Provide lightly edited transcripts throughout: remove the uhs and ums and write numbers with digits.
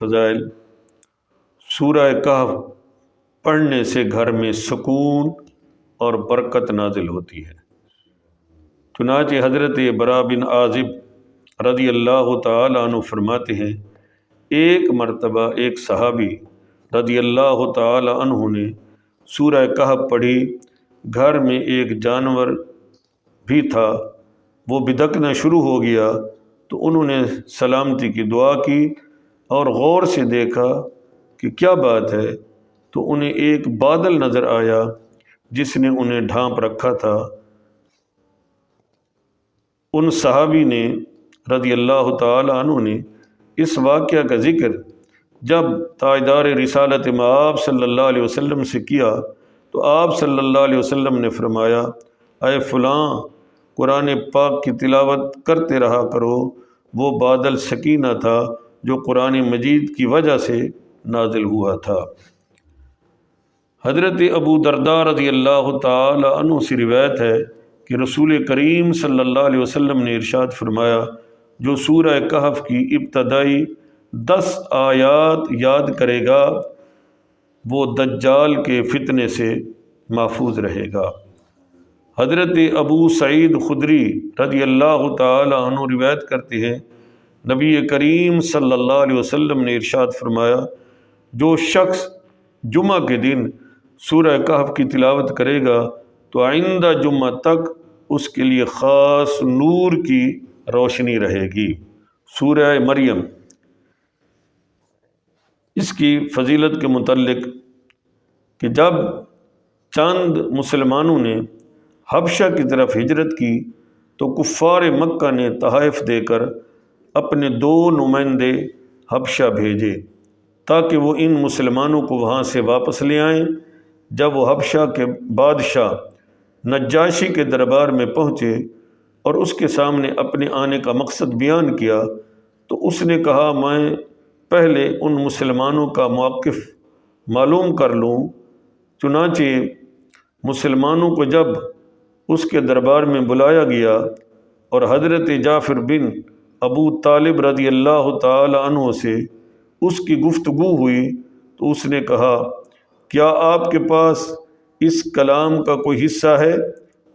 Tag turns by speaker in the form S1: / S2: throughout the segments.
S1: فضائل۔ سورہ کہف پڑھنے سے گھر میں سکون اور برکت نازل ہوتی ہے۔ چنانچہ حضرت براء بن عازب رضی اللہ تعالی عنہ فرماتے ہیں، ایک مرتبہ ایک صحابی رضی اللہ تعالی عنہ نے سورہ کہف پڑھی، گھر میں ایک جانور بھی تھا، وہ بدکنا شروع ہو گیا تو انہوں نے سلامتی کی دعا کی اور غور سے دیکھا کہ کیا بات ہے، تو انہیں ایک بادل نظر آیا جس نے انہیں ڈھانپ رکھا تھا۔ ان صحابی نے رضی اللہ تعالی عنہ نے اس واقعہ کا ذکر جب تاجدار رسالت مآب صلی اللہ علیہ وسلم سے کیا تو آپ صلی اللہ علیہ وسلم نے فرمایا، اے فلاں، قرآن پاک کی تلاوت کرتے رہا کرو، وہ بادل سکینہ تھا جو قرآن مجید کی وجہ سے نازل ہوا تھا۔ حضرت ابو درداء رضی اللہ تعالی عنہ سے روایت ہے کہ رسول کریم صلی اللہ علیہ وسلم نے ارشاد فرمایا، جو سورہ کہف کی ابتدائی 10 آیات یاد کرے گا وہ دجال کے فتنے سے محفوظ رہے گا۔ حضرت ابو سعید خدری رضی اللہ تعالی عنہ روایت کرتے ہیں، نبی کریم صلی اللہ علیہ وسلم نے ارشاد فرمایا، جو شخص جمعہ کے دن سورہ کہف کی تلاوت کرے گا تو آئندہ جمعہ تک اس کے لیے خاص نور کی روشنی رہے گی۔ سورہ مریم، اس کی فضیلت کے متعلق کہ جب چند مسلمانوں نے حبشہ کی طرف ہجرت کی تو کفار مکہ نے تحائف دے کر اپنے 2 نمائندے حبشہ بھیجے تاکہ وہ ان مسلمانوں کو وہاں سے واپس لے آئیں۔ جب وہ حبشہ کے بادشاہ نجاشی کے دربار میں پہنچے اور اس کے سامنے اپنے آنے کا مقصد بیان کیا تو اس نے کہا، میں پہلے ان مسلمانوں کا موقف معلوم کر لوں۔ چنانچہ مسلمانوں کو جب اس کے دربار میں بلایا گیا اور حضرت جعفر بن ابو طالب رضی اللہ تعالی عنہ سے اس کی گفتگو ہوئی تو اس نے کہا، کیا آپ کے پاس اس کلام کا کوئی حصہ ہے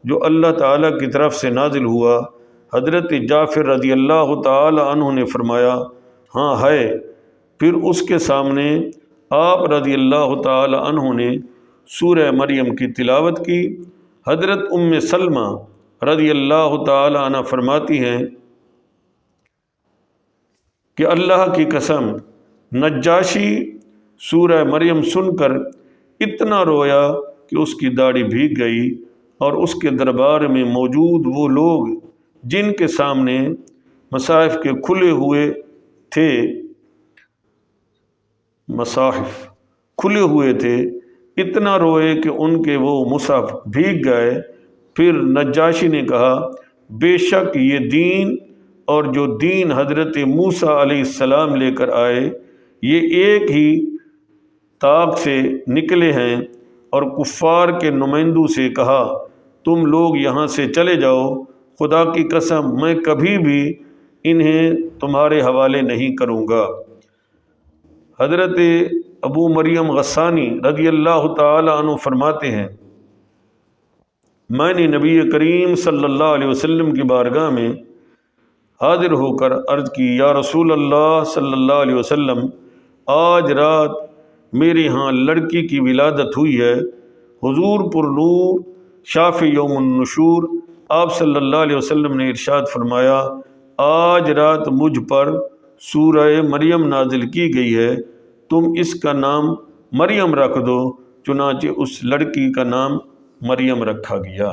S1: جو اللہ تعالیٰ کی طرف سے نازل ہوا؟ حضرت جعفر رضی اللہ تعالی عنہ نے فرمایا، ہاں ہے۔ پھر اس کے سامنے آپ رضی اللہ تعالی عنہ نے سورہ مریم کی تلاوت کی۔ حضرت ام سلمہ رضی اللہ تعالی عنہ فرماتی ہیں کہ اللہ کی قسم، نجاشی سورہ مریم سن کر اتنا رویا کہ اس کی داڑھی بھیگ گئی، اور اس کے دربار میں موجود وہ لوگ جن کے سامنے مصاحف کے کھلے ہوئے تھے اتنا روئے کہ ان کے وہ مصحف بھیگ گئے۔ پھر نجاشی نے کہا، بے شک یہ دین اور جو دین حضرت موسیٰ علیہ السلام لے کر آئے یہ ایک ہی طاق سے نکلے ہیں، اور کفار کے نمائندوں سے کہا، تم لوگ یہاں سے چلے جاؤ، خدا کی قسم میں کبھی بھی انہیں تمہارے حوالے نہیں کروں گا۔ حضرت ابو مریم غسانی رضی اللہ تعالی عنہ فرماتے ہیں، میں نے نبی کریم صلی اللہ علیہ وسلم کی بارگاہ میں حاضر ہو کر عرض کی، یا رسول اللہ صلی اللہ علیہ وسلم، آج رات میرے ہاں لڑکی کی ولادت ہوئی ہے۔ حضور پر نور شافع یوم النشور آپ صلی اللہ علیہ وسلم نے ارشاد فرمایا، آج رات مجھ پر سورہ مریم نازل کی گئی ہے، تم اس کا نام مریم رکھ دو۔ چنانچہ اس لڑکی کا نام مریم رکھا گیا۔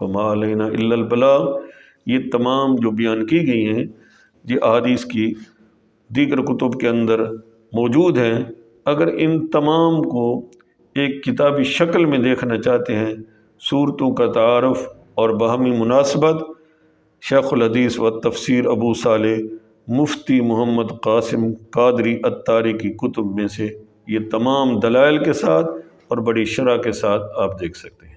S1: وما علینا الا البلاغ، یہ تمام جو بیان کی گئی ہیں یہ احادیث کی دیگر کتب کے اندر موجود ہیں۔ اگر ان تمام کو ایک کتابی شکل میں دیکھنا چاہتے ہیں، صورتوں کا تعارف اور باہمی مناسبت، شیخ الحدیث و تفسیر ابو صالح مفتی محمد قاسم قادری اتاری کی کتب میں سے یہ تمام دلائل کے ساتھ اور بڑی شرح کے ساتھ آپ دیکھ سکتے ہیں۔